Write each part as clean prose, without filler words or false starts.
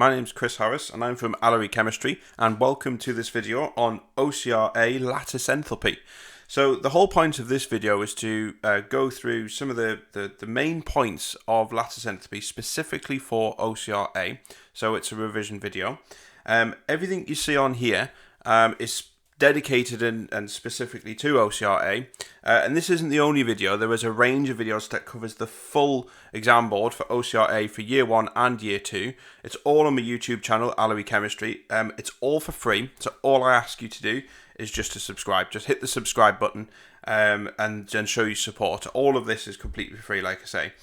my name is Chris Harris and I'm from Alloy Chemistry, and welcome to this video on OCR-A lattice enthalpy. So the whole point of this video is to go through some of the main points of lattice enthalpy specifically for OCR-A. So it's a revision video. Everything you see on here is dedicated and specifically to OCR-A, and this isn't the only video. There is a range of videos that covers the full exam board for OCR-A for year 1 and year 2. It's all on my YouTube channel, Alloy Chemistry. It's all for free, so all I ask you to do is just to subscribe. Just hit the subscribe button and show your support. All of this is completely free, like I say.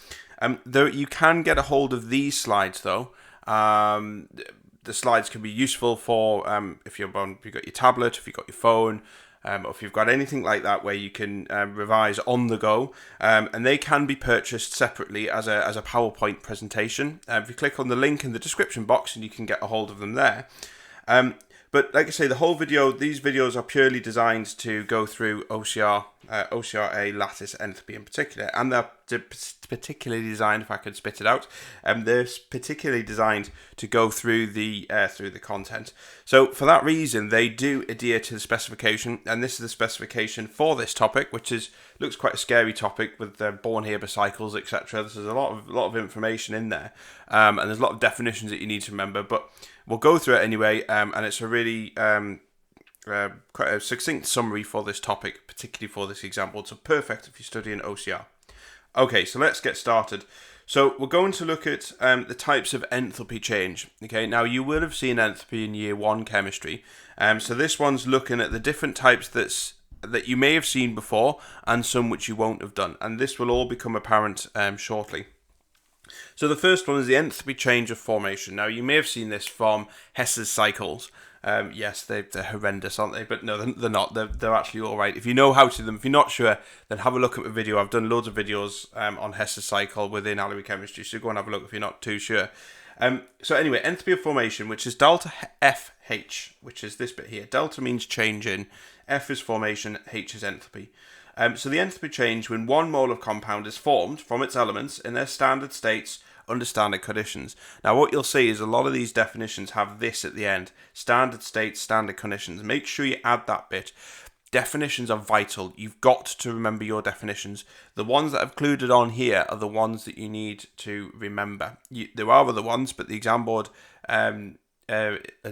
Though you can get a hold of these slides though. The slides can be useful for if you've got your tablet, if you've got your phone, or if you've got anything like that where you can revise on the go, and they can be purchased separately as a PowerPoint presentation. If you click on the link in the description box, and you can get a hold of them there. But like I say, the whole video, these videos are purely designed to go through OCR-A lattice enthalpy in particular, and they're particularly designed, if I could spit it out, they're particularly designed to go through the content. So for that reason, they do adhere to the specification, and this is the specification for this topic, which looks quite a scary topic with Born-Haber cycles, etc. There's a lot of information in there, and there's a lot of definitions that you need to remember, but we'll go through it anyway, and it's a really quite a succinct summary for this topic, particularly for this example. It's perfect if you're studying OCR. Okay, so let's get started. So we're going to look at the types of enthalpy change. Okay, now you will have seen enthalpy in year 1 chemistry. So this one's looking at the different types that you may have seen before and some which you won't have done. And this will all become apparent shortly. So the first one is the enthalpy change of formation. Now you may have seen this from Hess's cycles. Yes, they're horrendous, aren't they? But no, they're not. They're actually all right. If you know how to them, if you're not sure, then have a look at the video. I've done loads of videos on Hess's cycle within Alloy Chemistry, so go and have a look if you're not too sure. So anyway, enthalpy of formation, which is delta FH, which is this bit here. Delta means change in, F is formation, H is enthalpy. So the enthalpy change when 1 mole of compound is formed from its elements in their standard states under standard conditions. Now what you'll see is a lot of these definitions have this at the end. Standard states, standard conditions. Make sure you add that bit. Definitions are vital. You've got to remember your definitions. The ones that I've included on here are the ones that you need to remember. There are other ones, but the exam board are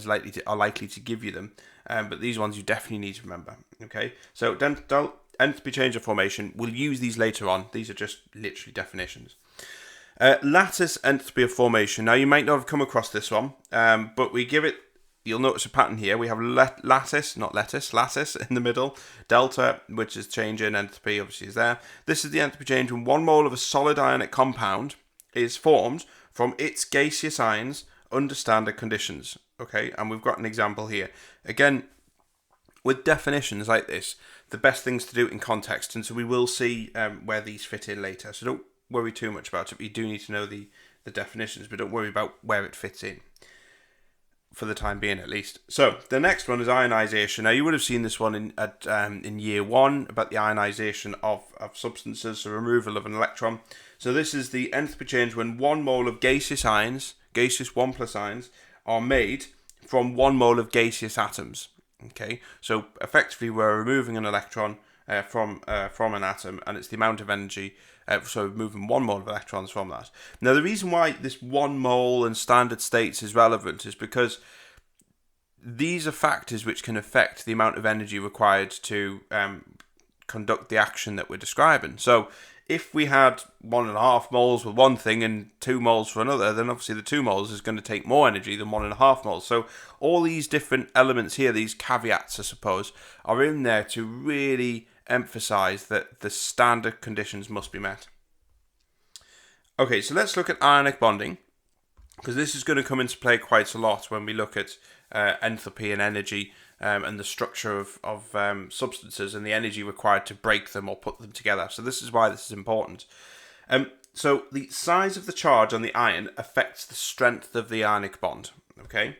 likely to give you them. But these ones you definitely need to remember. Okay, so enthalpy change of formation, we'll use these later on. These are just literally definitions. Lattice enthalpy of formation. Now you might not have come across this one, but we give it, you'll notice a pattern here. We have lattice, not lettuce, lattice in the middle. Delta, which is change in enthalpy, obviously is there. This is the enthalpy change when 1 mole of a solid ionic compound is formed from its gaseous ions under standard conditions. Okay, and we've got an example here. Again, with definitions like this, the best things to do in context, and so we will see where these fit in later. So don't worry too much about it, but you do need to know the definitions, but don't worry about where it fits in, for the time being at least. So the next one is ionization. Now you would have seen this one in year 1 about the ionization of substances, so removal of an electron. So this is the enthalpy change when 1 mole of gaseous ions, gaseous 1+ ions, are made from 1 mole of gaseous atoms. Okay, so effectively we're removing an electron from an atom, and it's the amount of energy. So moving 1 mole of electrons from that. Now the reason why this 1 mole and standard states is relevant is because these are factors which can affect the amount of energy required to conduct the action that we're describing. So if we had 1.5 moles with one thing and 2 moles for another, then obviously the 2 moles is going to take more energy than 1.5 moles. So all these different elements here, these caveats I suppose, are in there to really emphasize that the standard conditions must be met. Okay, so let's look at ionic bonding, because this is going to come into play quite a lot when we look at enthalpy and energy and the structure of substances and the energy required to break them or put them together. So this is why this is important. So the size of the charge on the ion affects the strength of the ionic bond. Okay,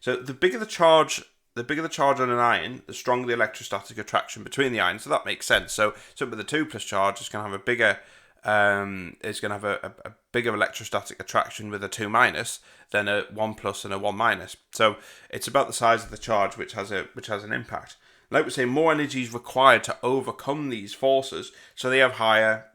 so the bigger the charge on an ion, the stronger the electrostatic attraction between the ions. So that makes sense. So with the 2+ charge, it's going to have a bigger is going to have a bigger electrostatic attraction with a 2 minus than a 1 plus and a 1 minus. So it's about the size of the charge which has an impact. Like we say, more energy is required to overcome these forces, so they have higher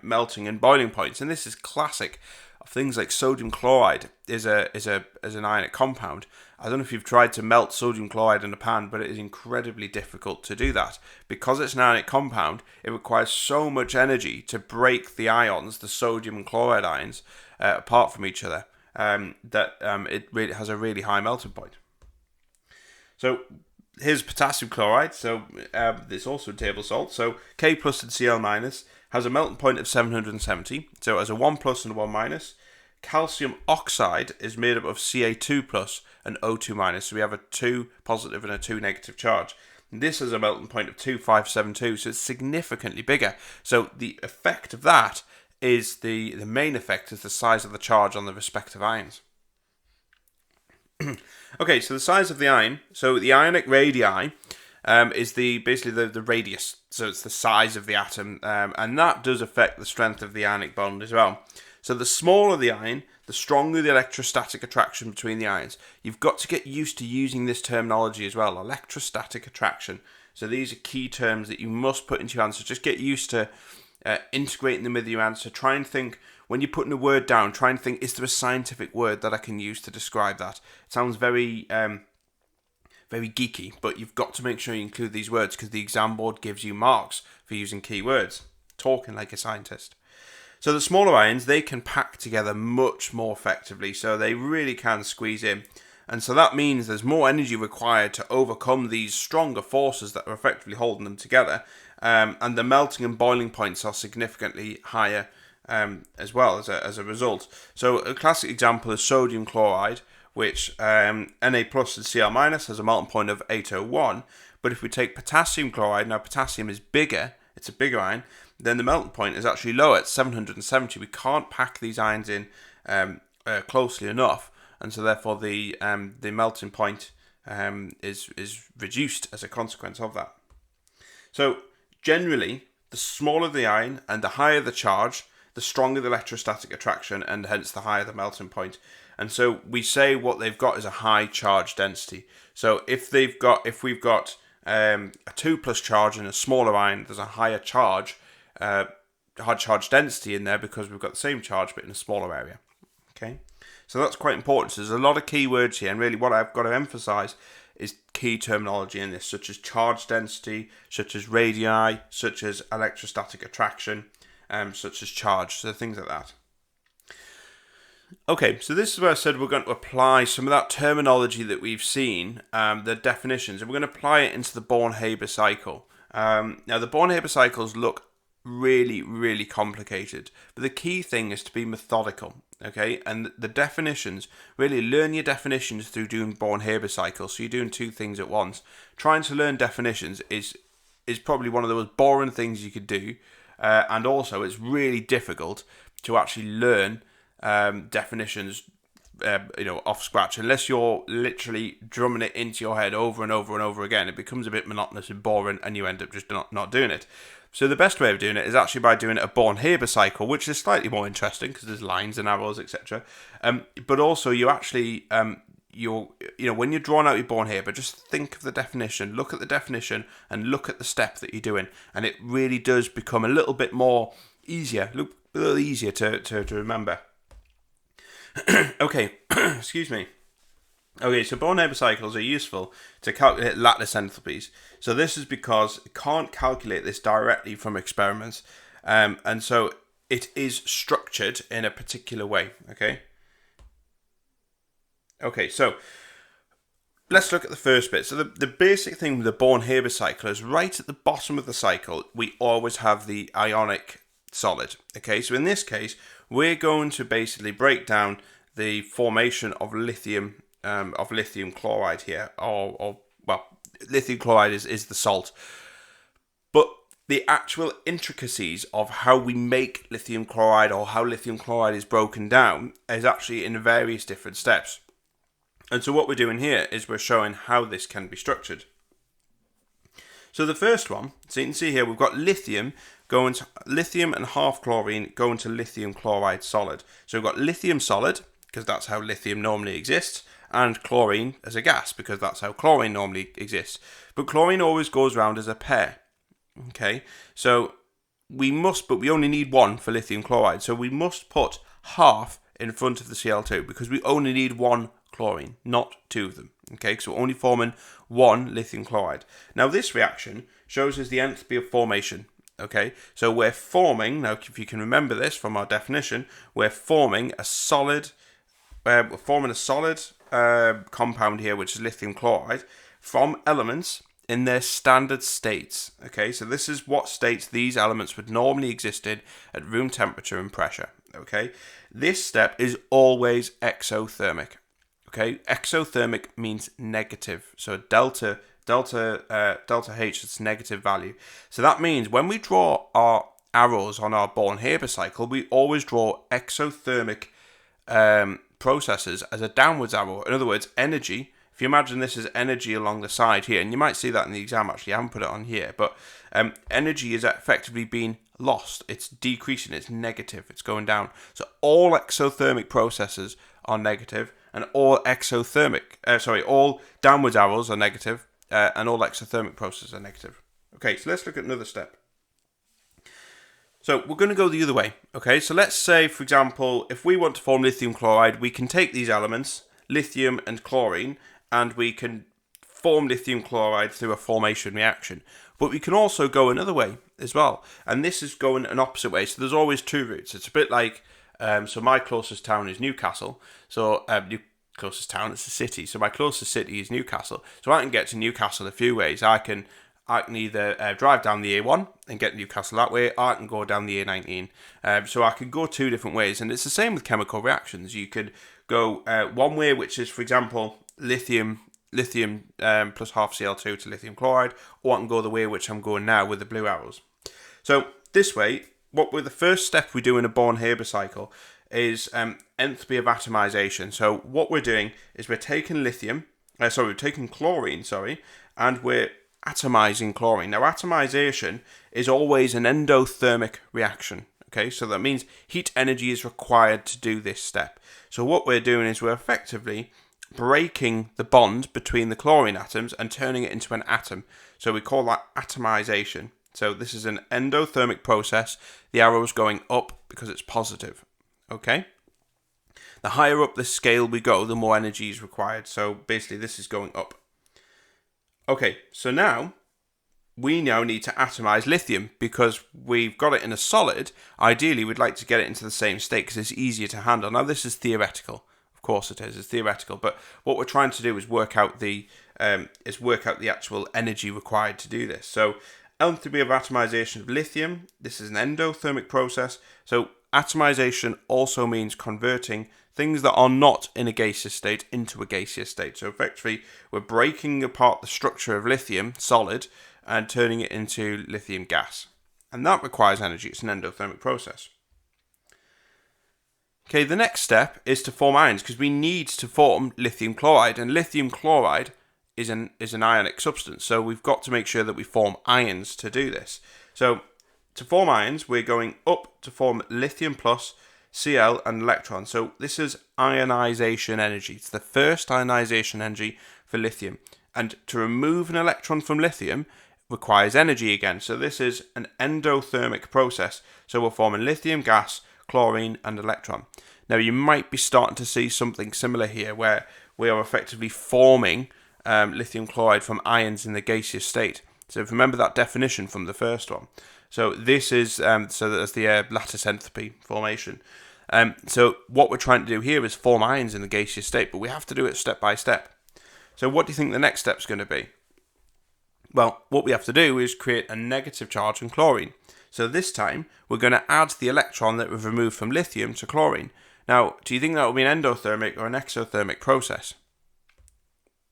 melting and boiling points. And this is classic of things like sodium chloride is an ionic compound. I don't know if you've tried to melt sodium chloride in a pan, but it is incredibly difficult to do that. Because it's an ionic compound, it requires so much energy to break the ions, the sodium and chloride ions, apart from each other, that it really has a really high melting point. So here's potassium chloride. So it's also table salt. So K plus and Cl minus has a melting point of 770. So as a 1 plus and a 1 minus. Calcium oxide is made up of Ca2 plus and O2 minus. So we have a 2 positive and a 2 negative charge. And this has a melting point of 2572. So it's significantly bigger. So the effect of that is the main effect is the size of the charge on the respective ions. Okay, so the size of the ion. So the ionic radii is basically the radius. So it's the size of the atom, and that does affect the strength of the ionic bond as well. So the smaller the ion, the stronger the electrostatic attraction between the ions. You've got to get used to using this terminology as well, electrostatic attraction. So these are key terms that you must put into your answer. Just get used to integrating them with your answer. Try and think, when you're putting a word down, try and think, is there a scientific word that I can use to describe that? It sounds very geeky, but you've got to make sure you include these words because the exam board gives you marks for using key words. Talking like a scientist. So the smaller ions, they can pack together much more effectively, so they really can squeeze in. And so that means there's more energy required to overcome these stronger forces that are effectively holding them together. And the melting and boiling points are significantly higher as well as a result. So a classic example is sodium chloride, which Na plus and Cl minus has a melting point of 801. But if we take potassium chloride, now potassium is bigger, it's a bigger ion, then the melting point is actually lower at 770. We can't pack these ions in closely enough, and so therefore the melting point is reduced as a consequence of that. So generally, the smaller the ion and the higher the charge, the stronger the electrostatic attraction, and hence the higher the melting point. And so we say what they've got is a high charge density. So if we've got a 2 plus charge in a smaller ion, there's a higher charge density in there because we've got the same charge but in a smaller area. Okay, so that's quite important. So there's a lot of key words here, and really what I've got to emphasize is key terminology in this, such as charge density, such as radii, such as electrostatic attraction, such as charge, so things like that. Okay, so this is where I said we're going to apply some of that terminology that we've seen, the definitions, and we're going to apply it into the Born-Haber cycle. Now, the Born-Haber cycles look really, really complicated, but the key thing is to be methodical, okay? And the definitions, really learn your definitions through doing Born-Haber cycles, so you're doing two things at once. Trying to learn definitions is probably one of the most boring things you could do, and also it's really difficult to actually learn definitions off scratch. Unless you're literally drumming it into your head over and over and over again, it becomes a bit monotonous and boring, and you end up just not doing it. So the best way of doing it is actually by doing a Born-Haber cycle, which is slightly more interesting because there's lines and arrows, etc. But also you actually when you're drawing out your Born-Haber, just think of the definition, look at the definition, and look at the step that you're doing, and it really does become a little bit more easier, a little easier to remember. Okay, excuse me. Okay, so Born-Haber cycles are useful to calculate lattice enthalpies. So this is because it can't calculate this directly from experiments, and so it is structured in a particular way. Okay, so let's look at the first bit. So the basic thing with the Born-Haber cycle is right at the bottom of the cycle, we always have the ionic solid. Okay, so in this case, we're going to basically break down the formation of lithium chloride here, or lithium chloride is the salt. But the actual intricacies of how we make lithium chloride or how lithium chloride is broken down is actually in various different steps. And so what we're doing here is we're showing how this can be structured. So the first one, so you can see here, we've got lithium and half chlorine going to lithium chloride solid. So we've got lithium solid, because that's how lithium normally exists, and chlorine as a gas, because that's how chlorine normally exists. But chlorine always goes around as a pair. Okay, so we only need one for lithium chloride. So we must put half in front of the Cl2, because we only need one chlorine, not two of them. Okay, so we're only forming one lithium chloride. Now this reaction shows us the enthalpy of formation. Okay, so we're forming, now if you can remember this from our definition, we're forming a solid compound here, which is lithium chloride, from elements in their standard states. Okay, so this is what states these elements would normally exist in at room temperature and pressure. Okay, this step is always exothermic. Okay, exothermic means negative, so delta H is negative value. So that means when we draw our arrows on our Born-Haber cycle, we always draw exothermic processes as a downwards arrow. In other words, energy. If you imagine this as energy along the side here, and you might see that in the exam actually, I haven't put it on here, but energy is effectively being lost. It's decreasing, it's negative, it's going down. So all exothermic processes are negative, and all all downwards arrows are negative, and all exothermic processes are negative. Okay, so let's look at another step. So we're going to go the other way. Okay, so let's say, for example, if we want to form lithium chloride, we can take these elements, lithium and chlorine, and we can form lithium chloride through a formation reaction. But we can also go another way as well, and this is going an opposite way. So there's always two routes. It's a bit like, so my closest town is Newcastle. So closest town, it's a city. So my closest city is Newcastle. So I can get to Newcastle a few ways. I can either drive down the A1 and get Newcastle that way, or I can go down the A19. So I could go two different ways, and it's the same with chemical reactions. You could go one way, which is, for example, lithium plus half Cl2 to lithium chloride, or I can go the way which I'm going now with the blue arrows. So this way, the first step we do in a Born-Haber cycle is enthalpy of atomization. So what we're doing is we're taking chlorine, and we're atomizing chlorine. Now atomization is always an endothermic reaction. Okay, so that means heat energy is required to do this step. So what we're doing is we're effectively breaking the bond between the chlorine atoms and turning it into an atom. So we call that atomization. So this is an endothermic process. The arrow is going up because it's positive. Okay? The higher up the scale we go, the more energy is required. So basically this is going up. Okay, so now we need to atomize lithium because we've got it in a solid. Ideally, we'd like to get it into the same state because it's easier to handle. Now, this is theoretical. Of course it is. It's theoretical. But what we're trying to do is work out the actual energy required to do this. So enthalpy of atomization of lithium. This is an endothermic process. So atomization also means converting things that are not in a gaseous state into a gaseous state. So effectively, we're breaking apart the structure of lithium solid and turning it into lithium gas. And that requires energy. It's an endothermic process. Okay, the next step is to form ions because we need to form lithium chloride, and lithium chloride is an ionic substance. So we've got to make sure that we form ions to do this. So to form ions, we're going up to form lithium plus Cl and electron. So this is ionization energy. It's the first ionization energy for lithium. And to remove an electron from lithium requires energy again. So this is an endothermic process. So we're forming lithium gas, chlorine and electron. Now you might be starting to see something similar here where we are effectively forming lithium chloride from ions in the gaseous state. So remember that definition from the first one. So this is so that's the lattice enthalpy formation. So what we're trying to do here is form ions in the gaseous state, but we have to do it step by step. So what do you think the next step is going to be? Well, what we have to do is create a negative charge on chlorine. So this time we're going to add the electron that we've removed from lithium to chlorine. Now, do you think that will be an endothermic or an exothermic process?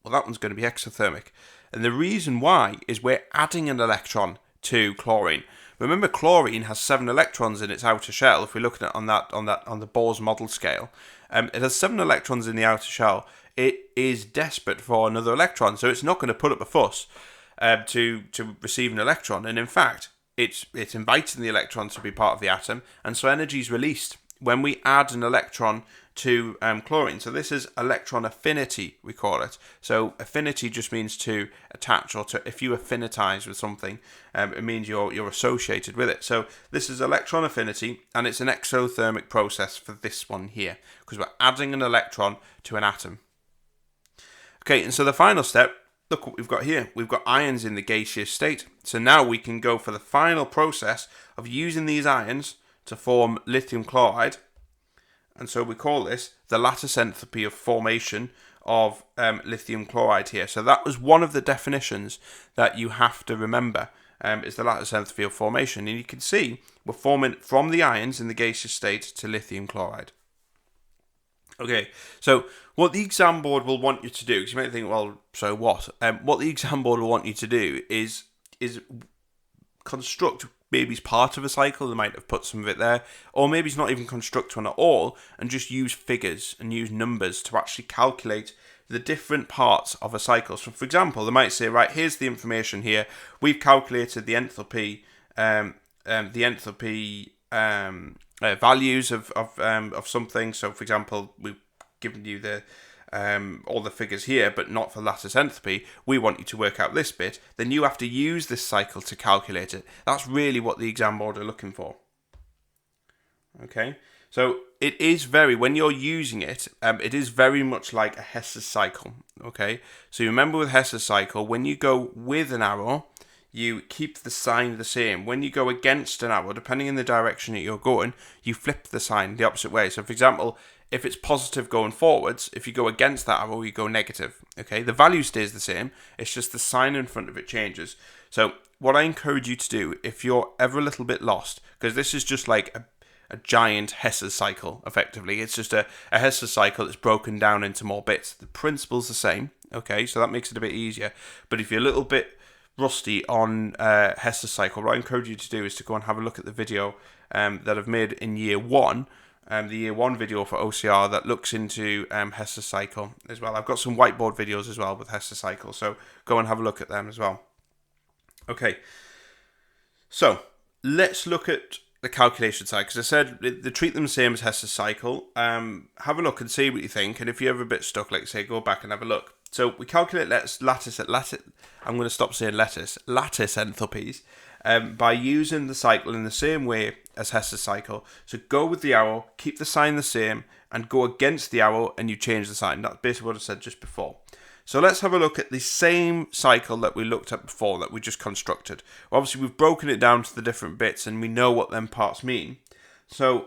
Well, that one's going to be exothermic. And the reason why is we're adding an electron to chlorine. Remember, chlorine has 7 electrons in its outer shell. If we look at it on the Bohr's model scale, it has 7 electrons in the outer shell. It is desperate for another electron, so it's not going to put up a fuss. to receive an electron, and in fact, it's inviting the electron to be part of the atom, and so energy is released when we add an electron to chlorine. So this is electron affinity, we call it. So affinity just means to attach, or to, if you affinitize with something, it means you're associated with it. So this is electron affinity, and it's an exothermic process for this one here, because we're adding an electron to an atom. Okay, and so the final step, look what we've got here. We've got ions in the gaseous state. So now we can go for the final process of using these ions to form lithium chloride. And so we call this the lattice enthalpy of formation of lithium chloride here. So that was one of the definitions that you have to remember, is the lattice enthalpy of formation. And you can see we're forming from the ions in the gaseous state to lithium chloride. Okay, so what the exam board will want you to do, because you might think, well, so what? What the exam board will want you to do is construct maybe it's part of a cycle. They might have put some of it there, or maybe it's not even construct one at all, and just use figures and use numbers to actually calculate the different parts of a cycle. So, for example, they might say, right, here's the information here. We've calculated the enthalpy, values of something. So, for example, we've given you the all the figures here, but not for lattice enthalpy. We want you to work out this bit. Then you have to use this cycle to calculate it. That's really what the exam board are looking for. Okay, so it is when you're using it, it is very much like a Hess cycle. Okay, so you remember with Hess cycle, when you go with an arrow, you keep the sign the same. When you go against an arrow, depending on the direction that you're going, you flip the sign the opposite way. So, for example, if it's positive going forwards, if you go against that arrow, you go negative. Okay, the value stays the same. It's just the sign in front of it changes. So, what I encourage you to do, if you're ever a little bit lost, because this is just like a giant Hess cycle, effectively. It's just a Hess cycle that's broken down into more bits. The principle's the same. Okay, so that makes it a bit easier. But if you're a little bit rusty on Hess cycle, what I encourage you to do is to go and have a look at the video that I've made in year one, the year one video for OCR that looks into Hess cycle as well. I've got some whiteboard videos as well with Hess cycle, so go and have a look at them as well. Okay, so let's look at the calculation side, because I said they treat them the same as Hess cycle. Have a look and see what you think, and if you're ever a bit stuck, like say, go back and have a look. So we calculate lattice. I'm going to stop saying lattice enthalpies by using the cycle in the same way as Hess cycle. So go with the arrow, keep the sign the same, and go against the arrow and you change the sign. That's basically what I said just before. So let's have a look at the same cycle that we looked at before, that we just constructed. Obviously, we've broken it down to the different bits and we know what them parts mean. So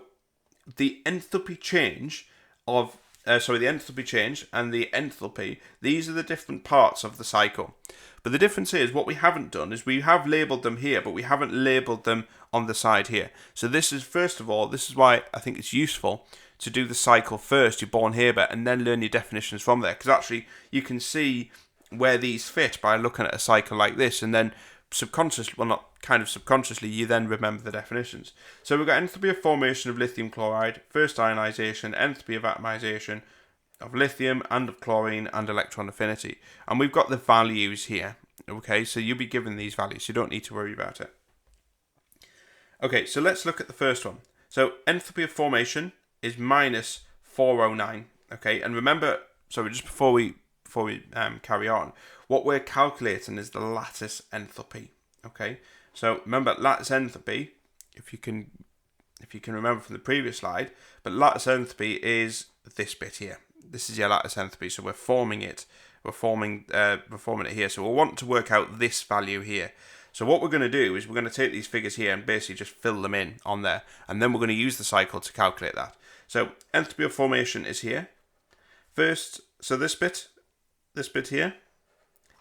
the enthalpy change of the enthalpy change and the enthalpy, these are the different parts of the cycle. But the difference is, what we haven't done is we have labelled them here, but we haven't labelled them on the side here. So this is, first of all, this is why I think it's useful to do the cycle first, your Born-Haber, and then learn your definitions from there. Because actually, you can see where these fit by looking at a cycle like this, and then subconsciously, well, not kind of subconsciously, you then remember the definitions. So we've got enthalpy of formation of lithium chloride, first ionization, enthalpy of atomization of lithium and of chlorine, and electron affinity. And we've got the values here. Okay, so you'll be given these values, so you don't need to worry about it. Okay, so let's look at the first one. So enthalpy of formation is minus 409. Okay, and remember, sorry, just before we carry on, what we're calculating is the lattice enthalpy. Okay, so remember, lattice enthalpy, if you can remember from the previous slide, but lattice enthalpy is this bit here. This is your lattice enthalpy, so we're forming it. We're forming it here. So we'll want to work out this value here. So what we're going to do is we're going to take these figures here and basically just fill them in on there, and then we're going to use the cycle to calculate that. So enthalpy of formation is here. First, so this bit here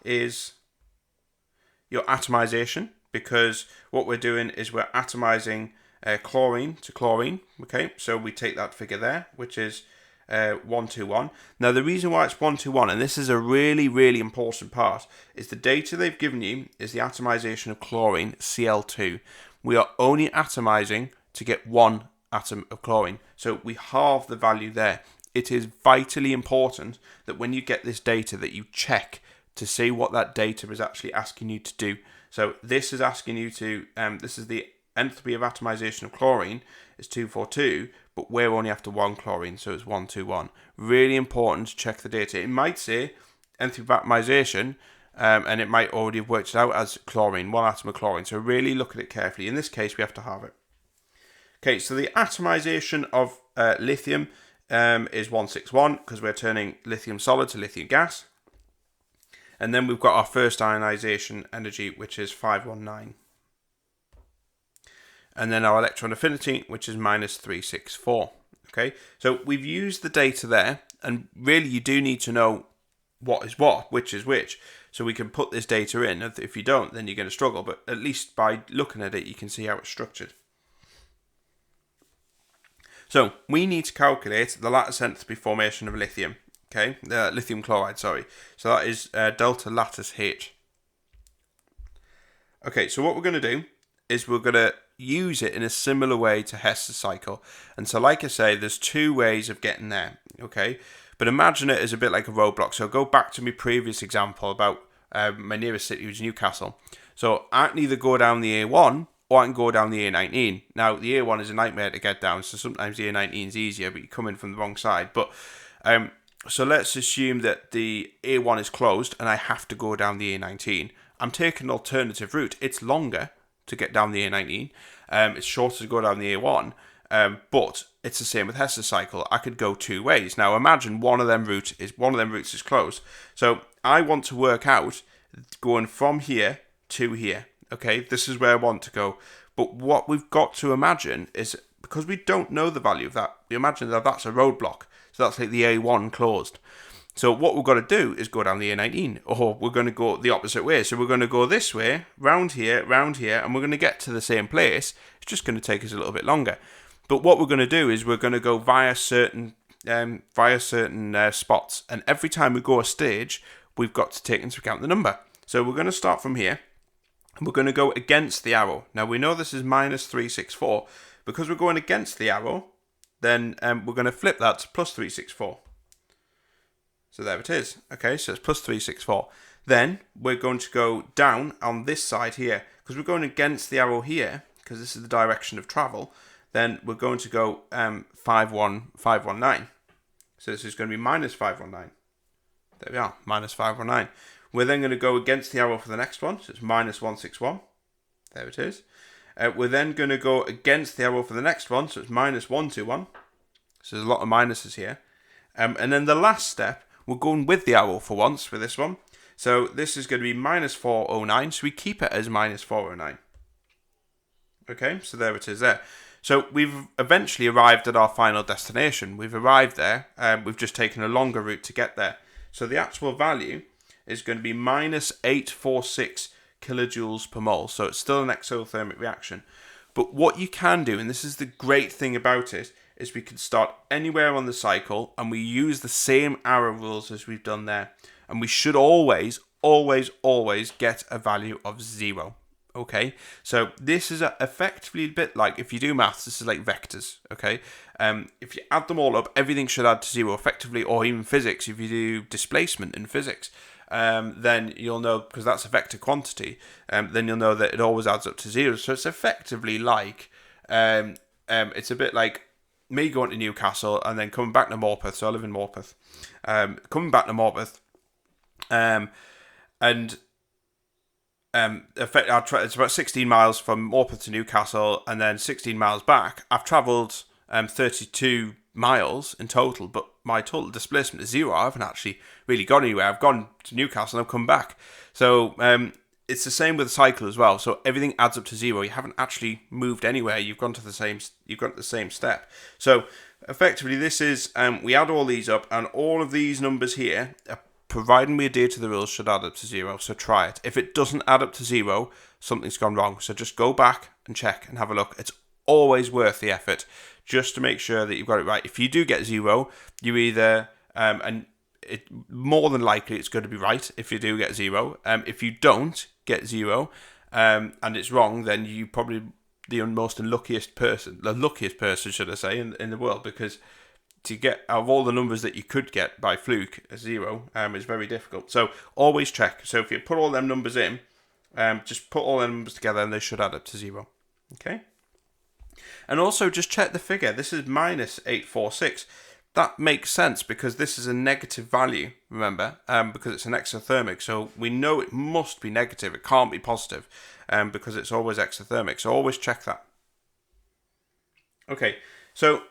is your atomization, because what we're doing is we're atomizing chlorine to chlorine. Okay, so we take that figure there, which is 121. Now the reason why it's 121, and this is a really, really important part, is the data they've given you is the atomization of chlorine, Cl2. We are only atomizing to get one atom of chlorine, so we halve the value there. It is vitally important that when you get this data that you check to see what that data is actually asking you to do. So this is asking you to, this is the enthalpy of atomization of chlorine is 242, but we're only after 1 chlorine, so it's 121. Really important to check the data. It might say enthalpy of atomization, and it might already have worked it out as chlorine, 1 atom of chlorine. So really look at it carefully. In this case, we have to have it. Okay, so the atomization of lithium is 161 because we're turning lithium solid to lithium gas. And then we've got our first ionization energy, which is 519. And then our electron affinity, which is minus 364. Okay, so we've used the data there, and really you do need to know what is what, which is which, so we can put this data in. If you don't, then you're going to struggle, but at least by looking at it, you can see how it's structured. So we need to calculate the lattice enthalpy formation of lithium. Okay, lithium chloride, sorry. So that is delta lattice H. Okay, so what we're going to do is we're going to use it in a similar way to Hess's cycle. And so like I say, there's 2 ways of getting there, okay? But imagine it as a bit like a roadblock. So go back to my previous example about my nearest city was Newcastle. So I can either go down the A1 or I can go down the A19. Now, the A1 is a nightmare to get down, so sometimes the A19 is easier, but you come in from the wrong side. But so let's assume that the A1 is closed and I have to go down the A19. I'm taking an alternative route. It's longer to get down the A19. It's shorter to go down the A1, but it's the same with Hess's cycle. I could go 2 ways. Now imagine one of them routes is closed. So I want to work out going from here to here. Okay, this is where I want to go. But what we've got to imagine is, because we don't know the value of that, we imagine that that's a roadblock. So that's like the A1 closed. So what we've got to do is go down the A19, or we're going to go the opposite way. So we're going to go this way, round here, and we're going to get to the same place. It's just going to take us a little bit longer. But what we're going to do is we're going to go via certain spots. And every time we go a stage, we've got to take into account the number. So we're going to start from here. We're going to go against the arrow. Now we know this is minus 364. Because we're going against the arrow, then we're going to flip that to plus 364. So there it is. Okay, so it's plus 364. Then we're going to go down on this side here. Because we're going against the arrow here, because this is the direction of travel, then we're going to go 519. So this is going to be minus 519. There we are, minus 519. We're then going to go against the arrow for the next one, so it's minus 161. There it is. We're then going to go against the arrow for the next one, so it's minus 121. So there's a lot of minuses here. And then the last step, we're going with the arrow for once for this one. So this is going to be minus 409, so we keep it as minus 409. Okay, so there it is there. So we've eventually arrived at our final destination. We've arrived there, we've just taken a longer route to get there. So the actual value is going to be minus 846 kilojoules per mole. So it's still an exothermic reaction. But what you can do, and this is the great thing about it, is we can start anywhere on the cycle and we use the same arrow rules as we've done there. And we should always get a value of 0. Okay, so this is effectively a bit like, if you do maths, this is like vectors. Okay, if you add them all up, everything should add to 0 effectively, or even physics, if you do displacement in physics, then you'll know, because that's a vector quantity, then you'll know that it always adds up to 0. So it's effectively like, it's a bit like me going to Newcastle and then coming back to Morpeth. So I live in Morpeth. Coming back to Morpeth, it's about 16 miles from Morpeth to Newcastle, and then 16 miles back. I've travelled 32 miles in total, but my total displacement is 0. I haven't actually really gone anywhere. I've gone to Newcastle and I've come back. So it's the same with the cycle as well. So everything adds up to 0. You haven't actually moved anywhere. You've gone to the same step. So effectively, this is we add all these up, and all of these numbers here, providing we adhere to the rules, should add up to 0. So try it. If it doesn't add up to 0, something's gone wrong. So just go back and check and have a look. It's always worth the effort, just to make sure that you've got it right. If you do get 0, you either and it more than likely it's going to be right if you do get 0. If you don't get 0 and it's wrong, then you probably the luckiest person should I say in the world, because to get out of all the numbers that you could get by fluke a 0 is very difficult. So always check. So if you put all them numbers in, just put all them numbers together and they should add up to 0. Okay. And also just check the figure. This is minus 846. That makes sense because this is a negative value, remember, because it's an exothermic. So we know it must be negative. It can't be positive because it's always exothermic. So always check that. Okay, so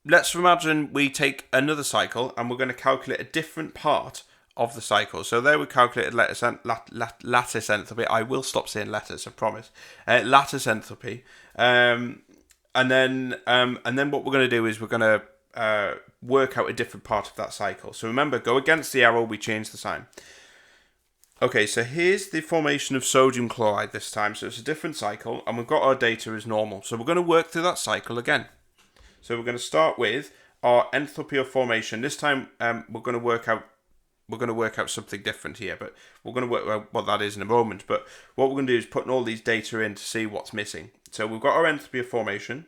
let's imagine we take another cycle and we're going to calculate a different part of the cycle. So there we calculated lattice enthalpy. I will stop saying lattice, I promise. Lattice enthalpy. And then what we're going to do is we're going to work out a different part of that cycle. So remember, go against the arrow, we change the sign. Okay, so here's the formation of sodium chloride this time. So it's a different cycle, and we've got our data as normal. So we're going to work through that cycle again. So we're going to start with our enthalpy of formation. This time we're going to work out something different here, but we're going to work out what that is in a moment. But what we're going to do is put all these data in to see what's missing. So we've got our enthalpy of formation,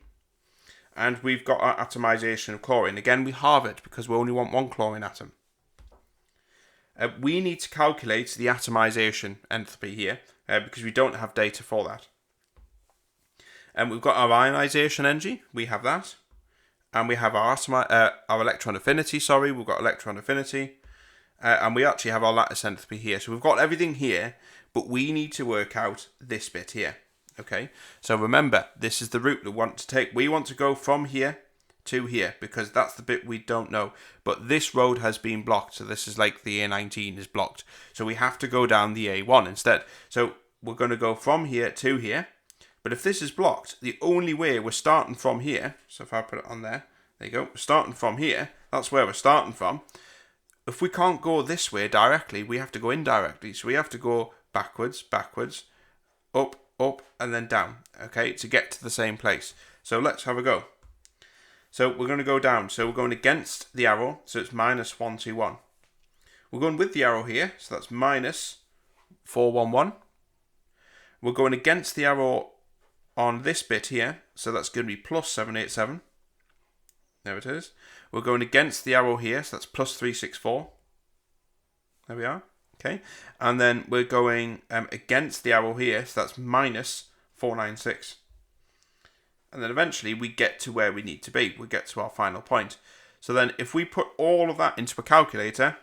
and we've got our atomization of chlorine. Again, we halve it because we only want one chlorine atom. We need to calculate the atomization enthalpy here because we don't have data for that. And we've got our ionization energy. We have that. And we have our electron affinity, we've got electron affinity. And we actually have our lattice enthalpy here. So we've got everything here, but we need to work out this bit here. Okay, so remember, this is the route we want to take. We want to go from here to here because that's the bit we don't know. But this road has been blocked, so this is like the A19 is blocked. So we have to go down the A1 instead. So we're going to go from here to here. But if this is blocked, the only way we're starting from here, so if I put it on there, there you go, we're starting from here, that's where we're starting from. If we can't go this way directly, we have to go indirectly. So we have to go backwards, backwards, up, up, and then down, okay, to get to the same place. So let's have a go. So we're going to go down. So we're going against the arrow, so it's minus 121. We're going with the arrow here, so that's minus 411. We're going against the arrow on this bit here, so that's going to be plus 787. There it is. We're going against the arrow here, so that's plus 364. There we are. Okay, and then we're going against the arrow here, so that's minus 496. And then eventually we get to where we need to be. We get to our final point. So then if we put all of that into a calculator,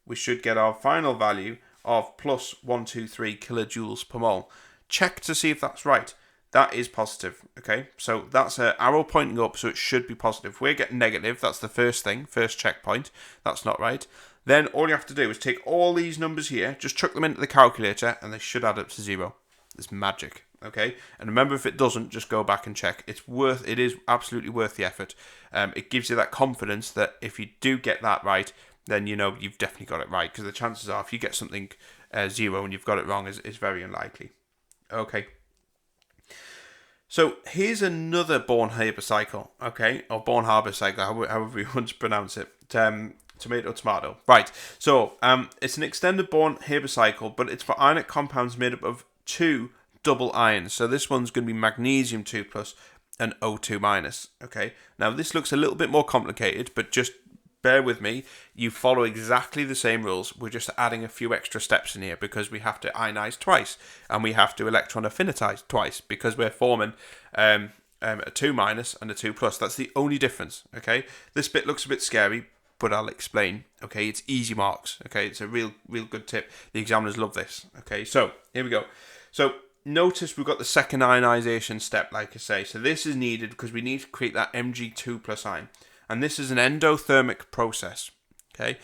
we should get our final value of plus 123 kilojoules per mole. Check to see if that's right. That is positive, okay? So that's an arrow pointing up, so it should be positive. If we get negative, that's the first thing, first checkpoint. That's not right. Then all you have to do is take all these numbers here, just chuck them into the calculator, and they should add up to 0. It's magic, okay? And remember, if it doesn't, just go back and check. It is absolutely worth the effort. It gives you that confidence that if you do get that right, then you know you've definitely got it right. Because the chances are, if you get something 0 and you've got it wrong, is very unlikely. Okay. So here's another Born-Haber cycle, okay? Or Born-Haber cycle, however you want to pronounce it. Tomato, tomato. Right, so it's an extended Born-Haber cycle, but it's for ionic compounds made up of 2 double ions. So this one's going to be magnesium 2 plus and O2 minus, okay? Now this looks a little bit more complicated, but just bear with me. You follow exactly the same rules. We're just adding a few extra steps in here because we have to ionize twice and we have to electron affinitize twice because we're forming a 2 minus and a 2 plus. That's the only difference, okay? This bit looks a bit scary, but I'll explain, okay? It's easy marks, okay? It's a real good tip. The examiners love this, okay? So here we go. So notice we've got the second ionization step, like I say. So this is needed because we need to create that Mg2 plus ion. And this is an endothermic process, okay?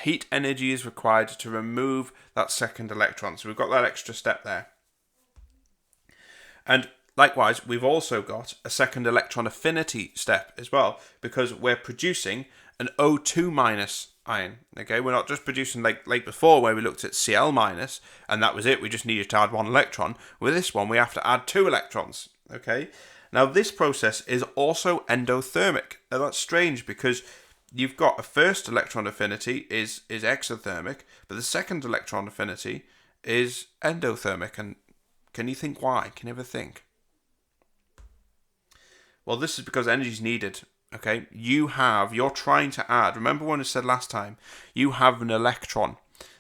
Heat energy is required to remove that second electron. So we've got that extra step there. And likewise, we've also got a second electron affinity step as well because we're producing an O2 minus ion, okay? We're not just producing like before where we looked at Cl minus and that was it. We just needed to add 1 electron. With this one, we have to add 2 electrons, okay? Now, this process is also endothermic. Now, that's strange because you've got a first electron affinity is exothermic, but the second electron affinity is endothermic. And can you think why? Can you ever think? Well, this is because energy is needed Okay, you're trying to add, remember when I said last time, you have an electron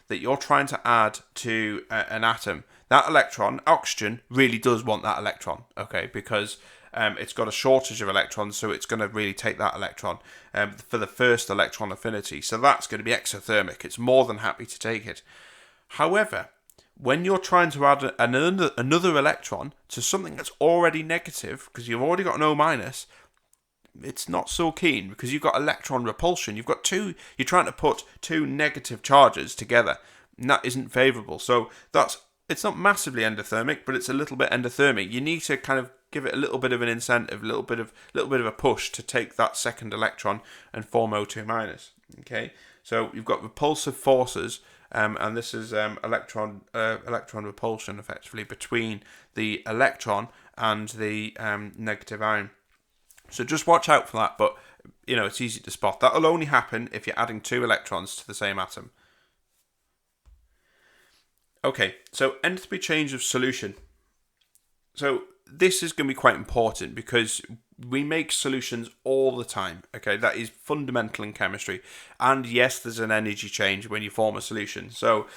that you're trying to add to an atom. That electron, oxygen, really does want that electron, okay, because it's got a shortage of electrons, so it's going to really take that electron for the first electron affinity. So that's going to be exothermic. It's more than happy to take it. However, when you're trying to add another electron to something that's already negative, because you've already got an O minus, it's not so keen because you've got electron repulsion. You're trying to put two negative charges together, and that isn't favourable. So it's not massively endothermic, but it's a little bit endothermic. You need to kind of give it a little bit of an incentive, a little bit of a push to take that second electron and form O2 minus. Okay, so you've got repulsive forces, and this is electron repulsion effectively between the electron and the negative ion. So just watch out for that, but it's easy to spot. That'll only happen if you're adding two electrons to the same atom. Okay, so enthalpy change of solution. So this is going to be quite important because we make solutions all the time. Okay, that is fundamental in chemistry. And yes, there's an energy change when you form a solution. So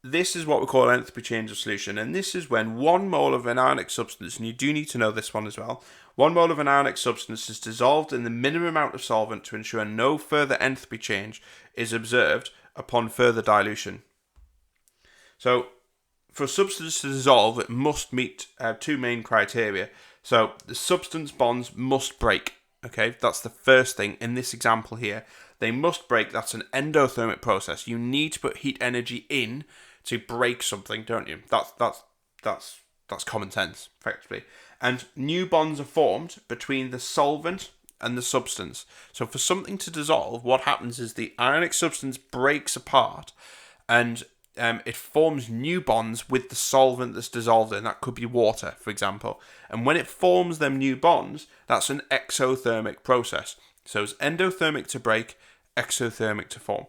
this is what we call enthalpy change of solution, and this is when 1 mole of an ionic substance, and you do need to know this one as well, 1 mole of an ionic substance is dissolved in the minimum amount of solvent to ensure no further enthalpy change is observed upon further dilution. So for a substance to dissolve, it must meet two main criteria. So the substance bonds must break. Okay, that's the first thing in this example here. They must break. That's an endothermic process. You need to put heat energy in to break something, don't you? That's common sense, effectively. And new bonds are formed between the solvent and the substance. So for something to dissolve, what happens is the ionic substance breaks apart, and it forms new bonds with the solvent that's dissolved in. That could be water, for example. And when it forms them new bonds, that's an exothermic process. So it's endothermic to break, exothermic to form.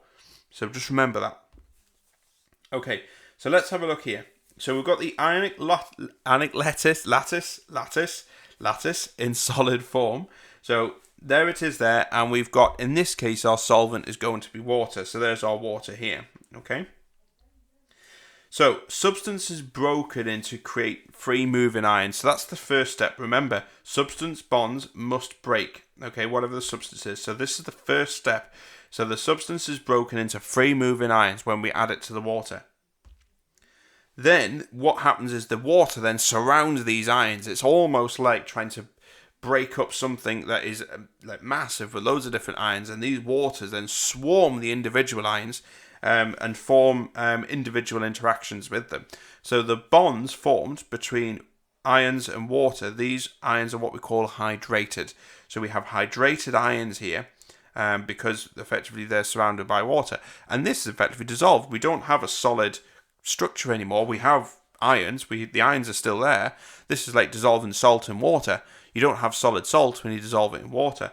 So just remember that. Okay, so let's have a look here. So we've got the ionic lattice in solid form. So there it is there, and we've got, in this case, our solvent is going to be water. So there's our water here, okay? So substance is broken in to create free moving ions. So that's the first step. Remember, substance bonds must break, okay, whatever the substance is. So this is the first step. So the substance is broken into free moving ions when we add it to the water. Then what happens is the water then surrounds these ions. It's almost like trying to break up something that is like massive with loads of different ions, and these waters then swarm the individual ions and form individual interactions with them. So the bonds formed between ions and water, these ions are what we call hydrated. So we have hydrated ions here because effectively they're surrounded by water. And this is effectively dissolved. We don't have a solid structure anymore. We have ions. The ions are still there. This is like dissolving salt in water. You don't have solid salt when you dissolve it in water.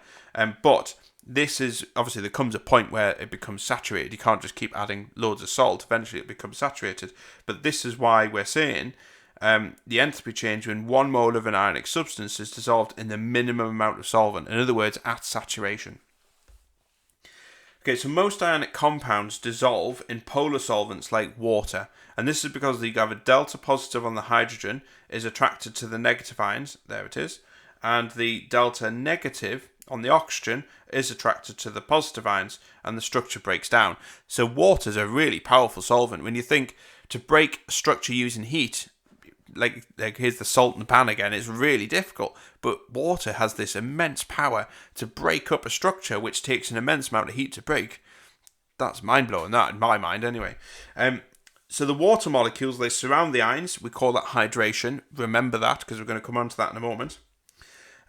But this is, obviously there comes a point where it becomes saturated. You can't just keep adding loads of salt. Eventually it becomes saturated. But this is why we're saying the enthalpy change when 1 mole of an ionic substance is dissolved in the minimum amount of solvent. In other words, at saturation. Okay, so most ionic compounds dissolve in polar solvents like water, and this is because you have a delta positive on the hydrogen is attracted to the negative ions, there it is, and the delta negative on the oxygen is attracted to the positive ions, and the structure breaks down. So water is a really powerful solvent. When you think to break a structure using heat, like here's the salt in the pan again, it's really difficult, but water has this immense power to break up a structure which takes an immense amount of heat to break. That's mind-blowing, that in my mind anyway. So the water molecules, they surround the ions. We call that hydration. Remember that, because we're going to come on to that in a moment.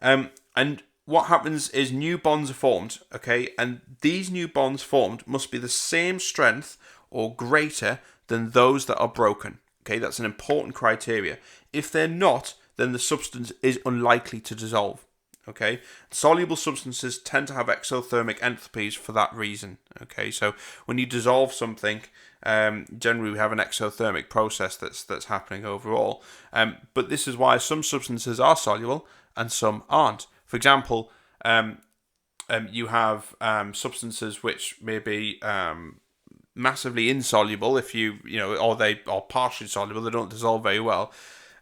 And what happens is new bonds are formed, okay, and these new bonds formed must be the same strength or greater than those that are broken. Okay, that's an important criteria. If they're not, then the substance is unlikely to dissolve. Okay, soluble substances tend to have exothermic enthalpies for that reason. Okay, so when you dissolve something, generally we have an exothermic process that's happening overall. But this is why some substances are soluble and some aren't. For example, you have substances which may be massively insoluble if or they are partially soluble, they don't dissolve very well,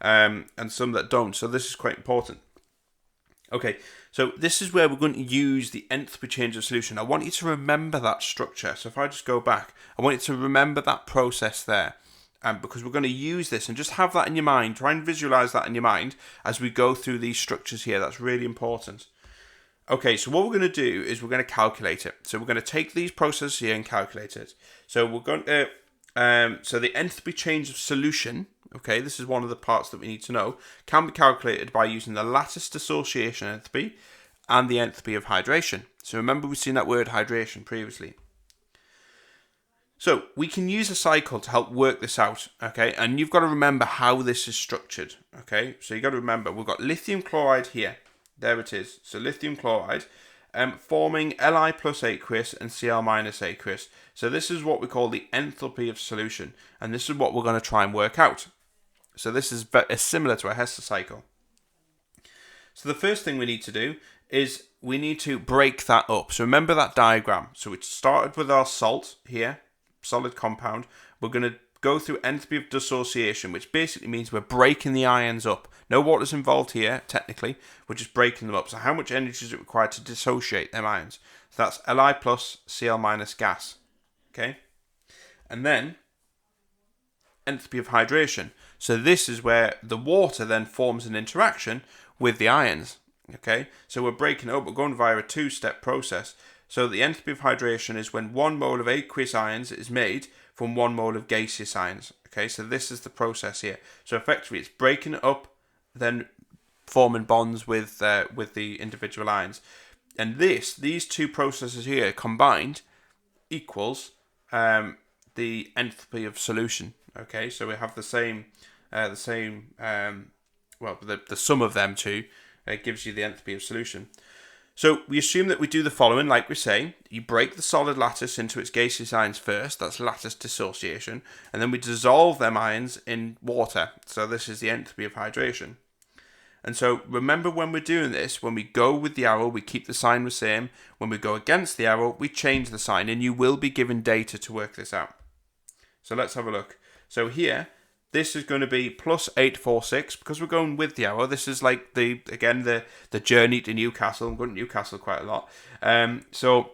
and some that don't. So this is quite important. Okay, so this is where we're going to use the enthalpy change of solution. I want you to remember that structure. So if I just go back, I want you to remember that process there. Because we're going to use this, and just have that in your mind. Try and visualize that in your mind as we go through these structures here. That's really important. Okay, so what we're going to do is we're going to calculate it. So we're going to take these processes here and calculate it. So we're going to, so the enthalpy change of solution, okay, this is one of the parts that we need to know, can be calculated by using the lattice dissociation enthalpy and the enthalpy of hydration. So remember, we've seen that word hydration previously. So we can use a cycle to help work this out, okay? And you've got to remember how this is structured, okay? So you've got to remember, we've got lithium chloride here. There it is. So lithium chloride forming Li plus aqueous and Cl minus aqueous. So this is what we call the enthalpy of solution. And this is what we're going to try and work out. So this is similar to a Hester cycle. So the first thing we need to do is we need to break that up. So remember that diagram. So it started with our salt here, solid compound. We're going to go through enthalpy of dissociation, which basically means we're breaking the ions up. No water's involved here, technically. We're just breaking them up. So how much energy is it required to dissociate them ions? So that's Li plus Cl minus gas. Okay? And then enthalpy of hydration. So this is where the water then forms an interaction with the ions. Okay? So we're breaking it up. We're going via a two-step process. So the enthalpy of hydration is when 1 mole of aqueous ions is made from 1 mole of gaseous ions. Okay, so this is the process here. So effectively, it's breaking it up, then forming bonds with the individual ions. And these two processes here combined equals the enthalpy of solution. Okay, so we have the sum of them two gives you the enthalpy of solution. So we assume that we do the following, like we say. You break the solid lattice into its gaseous ions first, that's lattice dissociation, and then we dissolve them ions in water. So this is the enthalpy of hydration. And so remember, when we're doing this, when we go with the arrow, we keep the sign the same. When we go against the arrow, we change the sign, and you will be given data to work this out. So let's have a look. So here, this is going to be plus 846 because we're going with the arrow. This is like the journey to Newcastle. I'm going to Newcastle quite a lot. So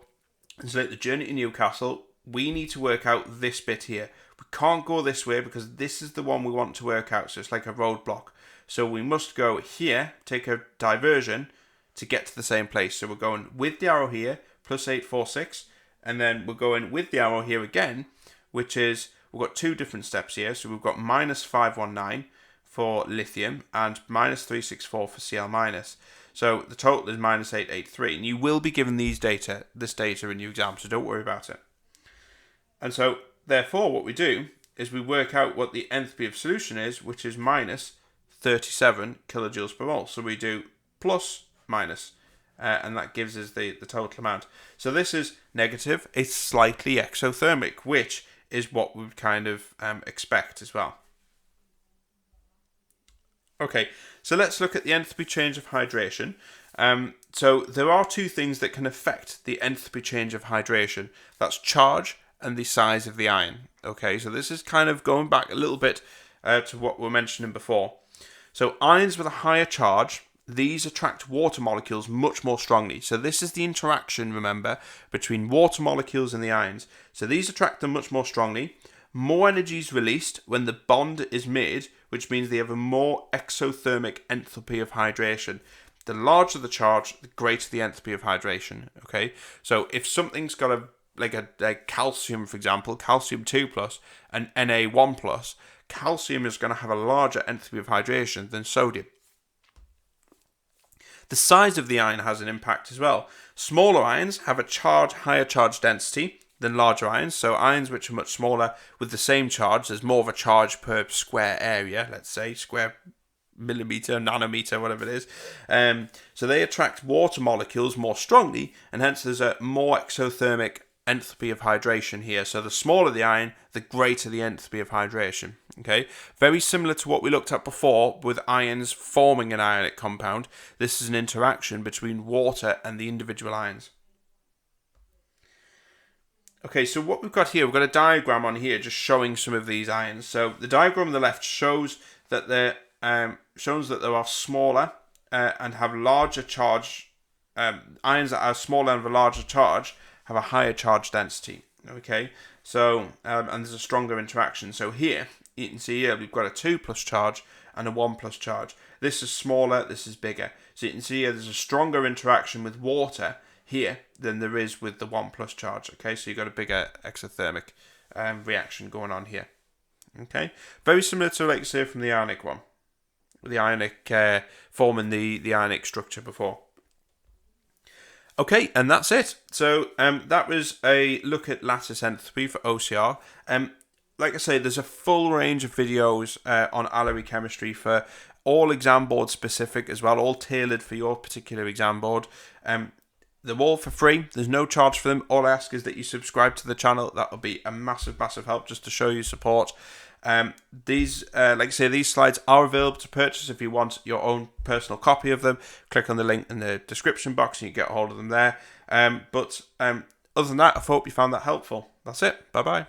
it's like the journey to Newcastle. We need to work out this bit here. We can't go this way because this is the one we want to work out. So it's like a roadblock. So we must go here, take a diversion to get to the same place. So we're going with the arrow here, plus 846. And then we're going with the arrow here again, which is, we've got two different steps here. So we've got minus 519 for lithium and minus 364 for Cl minus. So the total is minus 883. And you will be given this data in your exam, so don't worry about it. And so, therefore, what we do is we work out what the enthalpy of solution is, which is minus 37 kilojoules per mole. So we do plus minus, and that gives us the total amount. So this is negative. It's slightly exothermic, which is what we would kind of expect as well. Okay, so let's look at the enthalpy change of hydration. So there are two things that can affect the enthalpy change of hydration. That's charge and the size of the ion. Okay, so this is kind of going back a little bit to what we were mentioning before. So ions with a higher charge, these attract water molecules much more strongly. So this is the interaction, remember, between water molecules and the ions. So these attract them much more strongly. More energy is released when the bond is made, which means they have a more exothermic enthalpy of hydration. The larger the charge, the greater the enthalpy of hydration. Okay, so if something's got a calcium, for example, calcium 2+, and Na1+, calcium is going to have a larger enthalpy of hydration than sodium. The size of the ion has an impact as well. Smaller ions have a higher charge density than larger ions. So ions which are much smaller with the same charge, there's more of a charge per square area, let's say, square millimeter, nanometer, whatever it is. So they attract water molecules more strongly, and hence there's a more exothermic enthalpy of hydration here. So the smaller the ion, the greater the enthalpy of hydration. Okay, very similar to what we looked at before with ions forming an ionic compound. This is an interaction between water and the individual ions. Okay, so what we've got here, we've got a diagram on here just showing some of these ions. So the diagram on the left shows that there are smaller and have larger charge. Ions that are smaller and have a larger charge have a higher charge density. Okay, so and there's a stronger interaction. So here you can see here we've got a 2+ charge and a 1+ charge. This is smaller, this is bigger. So you can see here there's a stronger interaction with water here than there is with the 1+ charge. Okay, so you've got a bigger exothermic reaction going on here. Okay, very similar to, like, say, from the ionic one, the ionic forming the ionic structure before. Okay, and that's it. So that was a look at lattice enthalpy for OCR. Like I say, there's a full range of videos on Alloy Chemistry for all exam board specific as well, all tailored for your particular exam board. They're all for free. There's no charge for them. All I ask is that you subscribe to the channel. That will be a massive, massive help just to show you support. These, like I say, these slides are available to purchase if you want your own personal copy of them. Click on the link in the description box and you get a hold of them there. But other than that, I hope you found that helpful. That's it. Bye-bye.